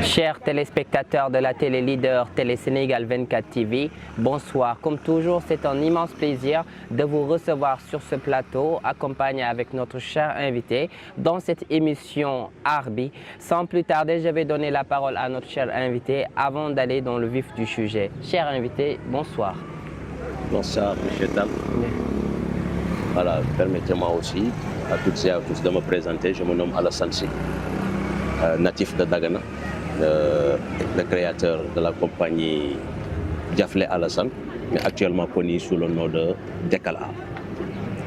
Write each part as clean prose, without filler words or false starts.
Chers téléspectateurs de la télé leader Télé Sénégal 24 TV, bonsoir. Comme toujours, c'est un immense plaisir de vous recevoir sur ce plateau, accompagné avec notre cher invité dans cette émission Arbi. Sans plus tarder, je vais donner la parole à notre cher invité avant d'aller dans le vif du sujet. Cher invité, bonsoir. Bonsoir, M. Tal. Voilà, permettez-moi aussi à toutes et à tous de me présenter. Je me nomme Alassane Sy, natif de Dagana, le créateur de la compagnie Diaflé Alassane, mais actuellement connu sous le nom de Dekal Art.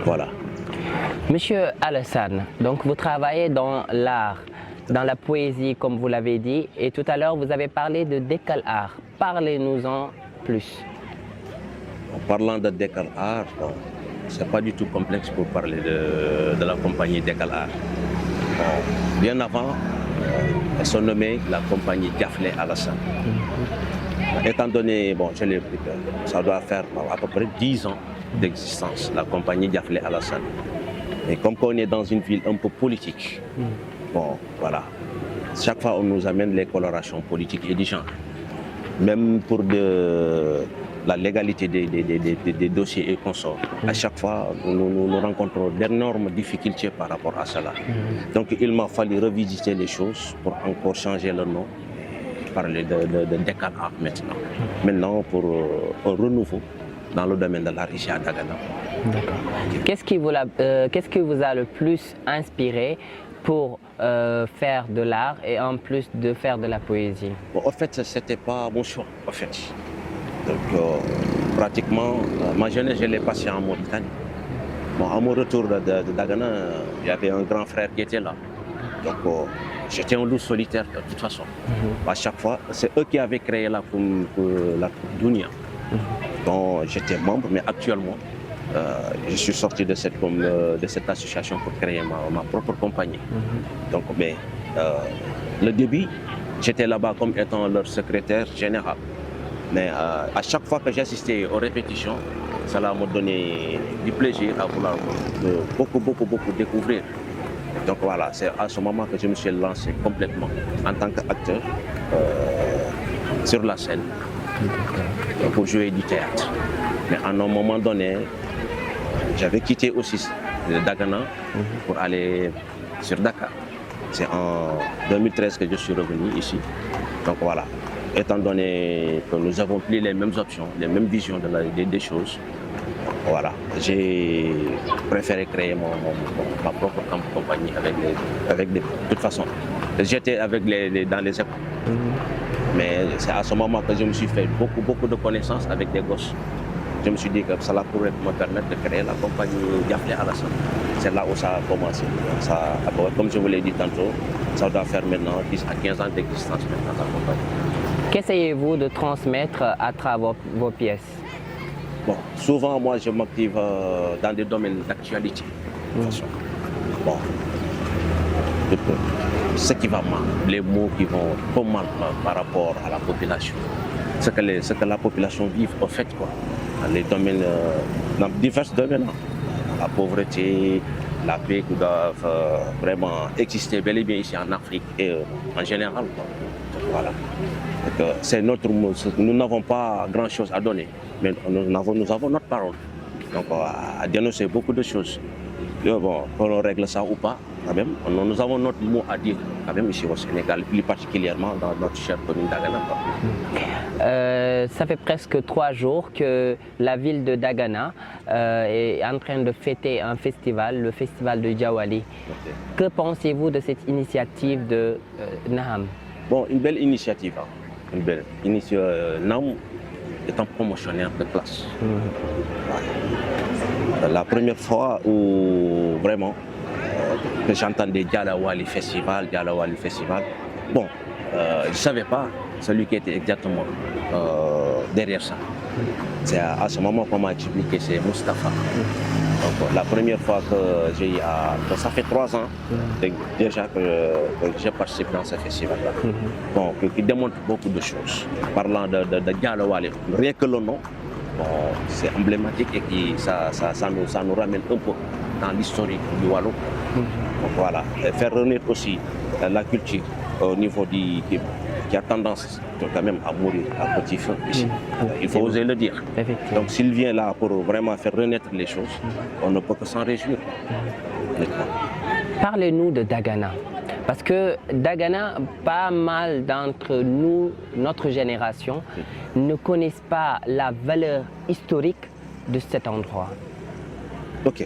Voilà. Monsieur Alassane, donc vous travaillez dans l'art, dans la poésie comme vous l'avez dit, et tout à l'heure vous avez parlé de Dekal Art. Parlez-nous-en plus. En parlant de Dekal Art, bon, c'est pas du tout complexe pour parler de la compagnie Dekal Art. Bon, bien avant, elle se nommait la compagnie Diaflé Alassane. Étant donné, bon, je l'ai dit, ça doit faire à peu près 10 ans d'existence, la compagnie Diaflé Alassane. Et comme on est dans une ville un peu politique, bon, voilà, chaque fois on nous amène les colorations politiques et du genre. Même pour la légalité des dossiers et consorts. À chaque fois, nous rencontrons d'énormes difficultés par rapport à cela. Donc il m'a fallu revisiter les choses pour encore changer le nom, parler de Dekal Art maintenant. Maintenant pour un renouveau dans le domaine de l'art ici à Dagana. Qu'est-ce qui vous a le plus inspiré pour faire de l'art et en plus de faire de la poésie? Bon, en fait, ce n'était pas mon choix, en fait. Donc, pratiquement, ma jeunesse, je l'ai passée en Mauritanie. Bon, à mon retour de Dagana, il y avait un grand frère qui était là. Donc, j'étais un loup solitaire de toute façon. À chaque fois, c'est eux qui avaient créé la Dunia, dont j'étais membre, mais actuellement, je suis sorti de cette association pour créer ma propre compagnie. Donc, mais, le début, j'étais là-bas comme étant leur secrétaire général. Mais à chaque fois que j'assistais aux répétitions, cela m'a donné du plaisir à vouloir beaucoup découvrir. Donc voilà, c'est à ce moment que je me suis lancé complètement en tant qu'acteur sur la scène pour jouer du théâtre. Mais à un moment donné, j'avais quitté aussi Dagana pour aller sur Dakar. C'est en 2013 que je suis revenu ici. Donc voilà. Étant donné que nous avons plus les mêmes options, les mêmes visions des choses, voilà, j'ai préféré créer ma propre compagnie de toute façon. J'étais dans les écoles, mais c'est à ce moment que je me suis fait beaucoup de connaissances avec des gosses. Je me suis dit que cela pourrait me permettre de créer la compagnie Diaflé Alassane. C'est là où ça a commencé. Comme je vous l'ai dit tantôt, ça doit faire maintenant 10 à 15 ans d'existence maintenant la compagnie. Qu'essayez-vous de transmettre à travers vos pièces? Bon, souvent, moi, je m'active dans des domaines d'actualité. Bon, ce qui va mal, les mots qui vont pas mal par rapport à la population. Ce que la population vit, au fait, quoi. Dans les domaines, dans divers domaines. La pauvreté, la paix qui doivent vraiment exister bel et bien ici en Afrique et en général, quoi. Voilà. C'est notre mot. Nous n'avons pas grand-chose à donner, mais nous avons notre parole. Donc, à dénoncer beaucoup de choses. Bon, qu'on règle ça ou pas, quand même, nous avons notre mot à dire, quand même, ici au Sénégal, plus particulièrement dans notre chère commune Dagana. Ça fait presque 3 jours que la ville de Dagana est en train de fêter un festival, le festival de Diawali. Que pensez-vous de cette initiative de Naham? Bon, une belle initiative. Hein. Une belle initiative. Nam est un promotionnaire de classe. La première fois où vraiment que j'entendais Dialawali Festival, bon, je ne savais pas celui qui était exactement derrière ça. C'est à ce moment qu'on m'a expliqué, c'est Mustapha. Donc, la première fois que j'ai eu ça fait 3 ans déjà que j'ai participé dans ce festival-là. Bon, qui démontre beaucoup de choses. Parlant de Dialawali, rien que le nom, bon, c'est emblématique et ça nous ramène un peu dans l'historique du Wallon. Donc voilà, et faire renaître aussi la culture au niveau qui a tendance quand même à mourir à petit feu ici. Il faut oser le dire. Donc s'il vient là pour vraiment faire renaître les choses, on ne peut que s'en réjouir. Parlez-nous de Dagana. Parce que Dagana, pas mal d'entre nous, notre génération, ne connaissent pas la valeur historique de cet endroit. Ok.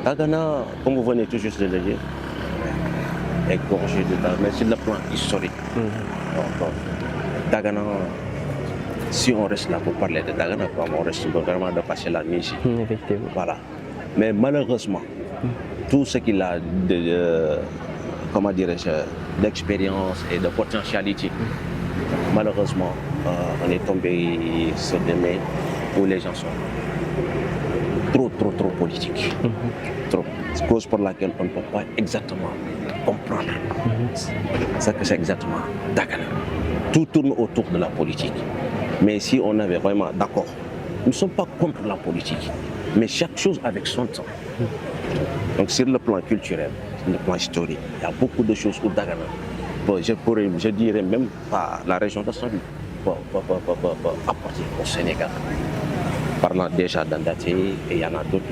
Dagana, comme vous venez tout juste de le dire, est gorgé dedans, mais sur le plan historique. Donc, Dagana, si on reste là pour parler de Dagana, on risque vraiment de passer la nuit ici. Effectivement. Voilà. Mais malheureusement, tout ce qu'il a comment dirais-je, d'expérience et de potentialité, malheureusement, on est tombé sur des mains où les gens sont trop politiques. Trop. C'est cause pour laquelle on ne peut pas exactement comprendre ce que c'est exactement Dagana. Tout tourne autour de la politique. Mais si on avait vraiment, d'accord, nous ne sommes pas contre la politique, mais chaque chose avec son temps. Donc sur le plan culturel, sur le plan historique, il y a beaucoup de choses où Dagana, je dirais même pas la région de Saint-Louis, peut apporter au Sénégal. Parlant déjà d'Andaté, et il y en a d'autres,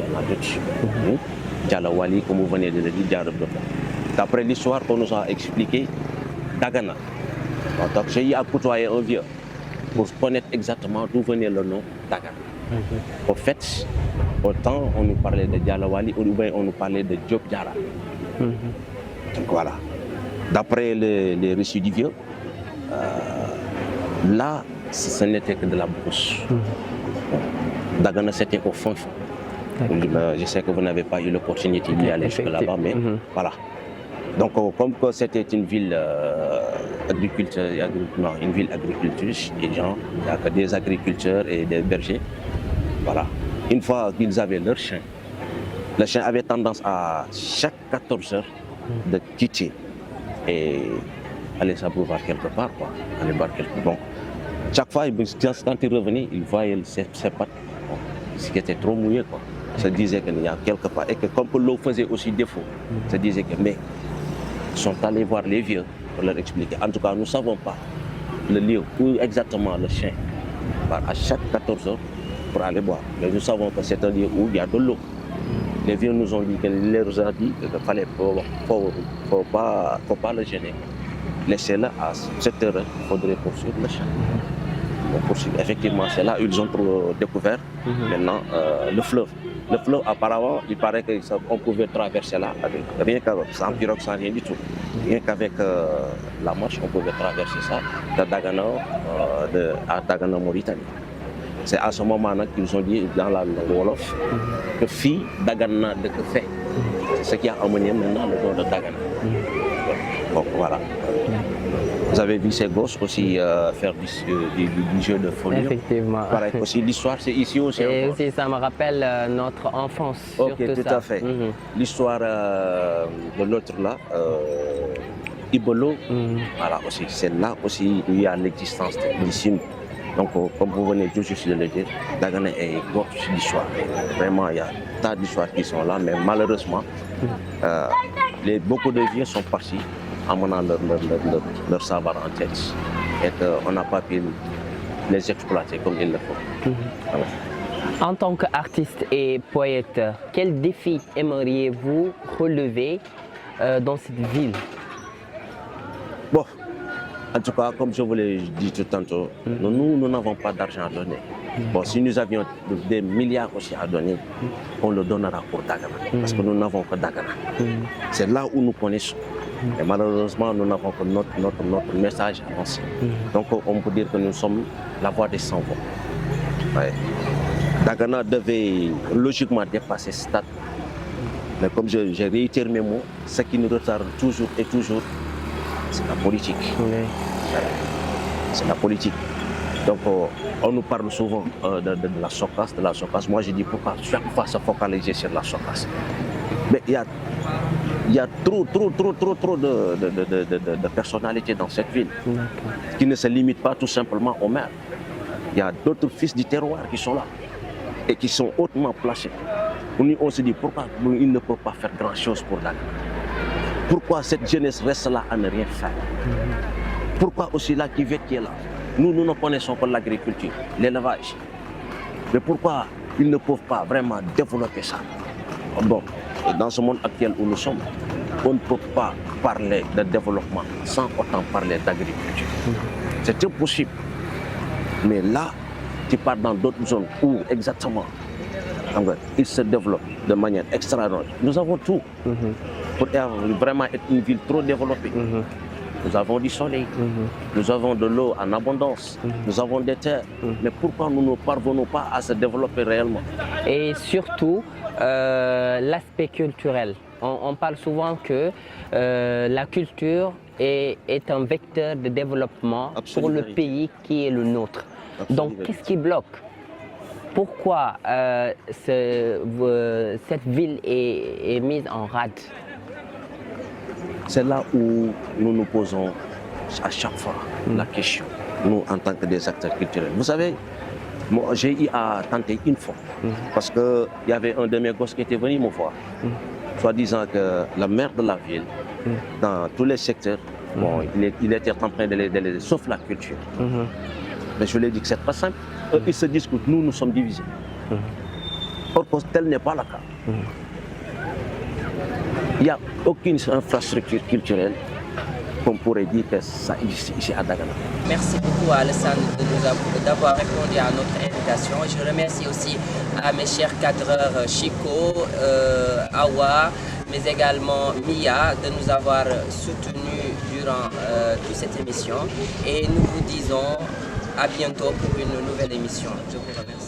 Djalawali, comme vous venez de le dire, d'après l'histoire qu'on nous a expliqué, Dagana. Donc j'ai eu à côtoyer un vieux pour connaître exactement d'où venait le nom Dagana. Au fait, autant on nous parlait de Djalawali, ou bien on nous parlait de Diop Diara. Donc voilà. D'après les récits du vieux, là, ce n'était que de la brousse. Dagana, c'était au fond. Je sais que vous n'avez pas eu l'opportunité d'y aller jusque là-bas, mais voilà. Donc, comme c'était une ville une ville agricultrice, il n'y a que des agriculteurs et des bergers. Voilà. Une fois qu'ils avaient leur chien, le chien avait tendance à chaque 14 heures de quitter et aller s'abreuvoir quelque part, quoi. Aller boire quelque part. Donc, chaque fois, quand il revenait, il voyait ses pattes, ce qui était trop mouillé, quoi. Se disait qu'il y a quelque part, et que comme l'eau faisait aussi défaut, se disait que mais ils sont allés voir les vieux pour leur expliquer. En tout cas, nous ne savons pas le lieu où exactement le chien part à chaque 14 heures pour aller boire. Mais nous savons que c'est un lieu où il y a de l'eau. Les vieux nous ont dit qu'il leur a dit qu'il fallait faut pas le gêner. Laissez-le à 7 heures, il faudrait poursuivre le chien. Effectivement, c'est là où ils ont découvert maintenant le fleuve. Le fleuve, apparemment, il paraît qu'on pouvait traverser là, rien qu'avec, sans pirogue, sans rien du tout. Rien qu'avec la marche, on pouvait traverser ça de Dagana à Dagana, Mauritanie. C'est à ce moment-là qu'ils ont dit dans la langue Wolof que fille Dagana de que fait. C'est ce qui a amené maintenant le nom de Dagana. Donc voilà. Vous avez vu ces gosses aussi faire du jeu de folie. Effectivement. Pareil, aussi l'histoire, c'est ici aussi. Et aussi, ça me rappelle notre enfance. Ok, tout à fait. L'histoire de l'autre là, Ibolo, voilà aussi. C'est là aussi où il y a l'existence des signes. Donc, comme vous venez tout juste de le dire, Dagana est gorge d'histoire. Vraiment, il y a tas d'histoires qui sont là, mais malheureusement, beaucoup de vieux sont partis en menant leur savoir en tête et qu'on n'a pas pu les exploiter comme il le faut. Voilà. En tant qu'artiste et poète, quel défi aimeriez-vous relever dans cette ville? Bon, en tout cas, comme je vous l'ai dit tout tantôt, nous n'avons pas d'argent à donner. Bon, si nous avions des milliards aussi à donner, on le donnera pour Dagana, parce que nous n'avons que Dagana. C'est là où nous connaissons. Et malheureusement, nous n'avons que notre message avancé. Donc, on peut dire que nous sommes la voix des sans-voix. Ouais. Dagana devait logiquement dépasser ce stade. Mais comme j'ai réitéré mes mots, ce qui nous retarde toujours et toujours, c'est la politique. Voilà. C'est la politique. Donc, on nous parle souvent de la SOCAS, Moi, je dis pourquoi chaque fois se focaliser sur la SOCAS. Mais il y a trop de personnalités dans cette ville qui ne se limitent pas tout simplement au maire. Il y a d'autres fils du terroir qui sont là et qui sont hautement placés. On se dit pourquoi ils ne peuvent pas faire grand-chose pour Dagana. Pourquoi cette jeunesse reste là à ne rien faire. Pourquoi aussi la cuvette qui est là? Nous ne connaissons pas l'agriculture, l'élevage. Mais pourquoi ils ne peuvent pas vraiment développer ça? Bon, dans ce monde actuel où nous sommes, on ne peut pas parler de développement sans autant parler d'agriculture. C'est impossible. Mais là, tu pars dans d'autres zones où exactement il se développe de manière extraordinaire. Nous avons tout pour vraiment être une ville trop développée. Nous avons du soleil, nous avons de l'eau en abondance, nous avons des terres. Mais pourquoi nous ne parvenons pas à se développer réellement? Et surtout, l'aspect culturel. On parle souvent que la culture est un vecteur de développement pour le pays qui est le nôtre. Donc, qu'est-ce qui bloque? Pourquoi cette ville est mise en rade? C'est là où nous nous posons à chaque fois la question, nous en tant que des acteurs culturels. Vous savez, moi j'ai eu à tenter une fois, parce qu'il y avait un de mes gosses qui était venu me voir, soit disant que la maire de la ville, dans tous les secteurs, bon, il était en train de les sauf la culture. Mais je lui ai dit que c'est pas simple. Ils se disent que nous sommes divisés. Or, tel n'est pas le cas. Il n'y a aucune infrastructure culturelle qu'on pourrait dire que ça existe ici à Dagana. Merci beaucoup à Alassane d'avoir répondu à notre invitation. Je remercie aussi à mes chers cadreurs Chico, Awa, mais également Mia de nous avoir soutenus durant toute cette émission. Et nous vous disons à bientôt pour une nouvelle émission. Je vous remercie.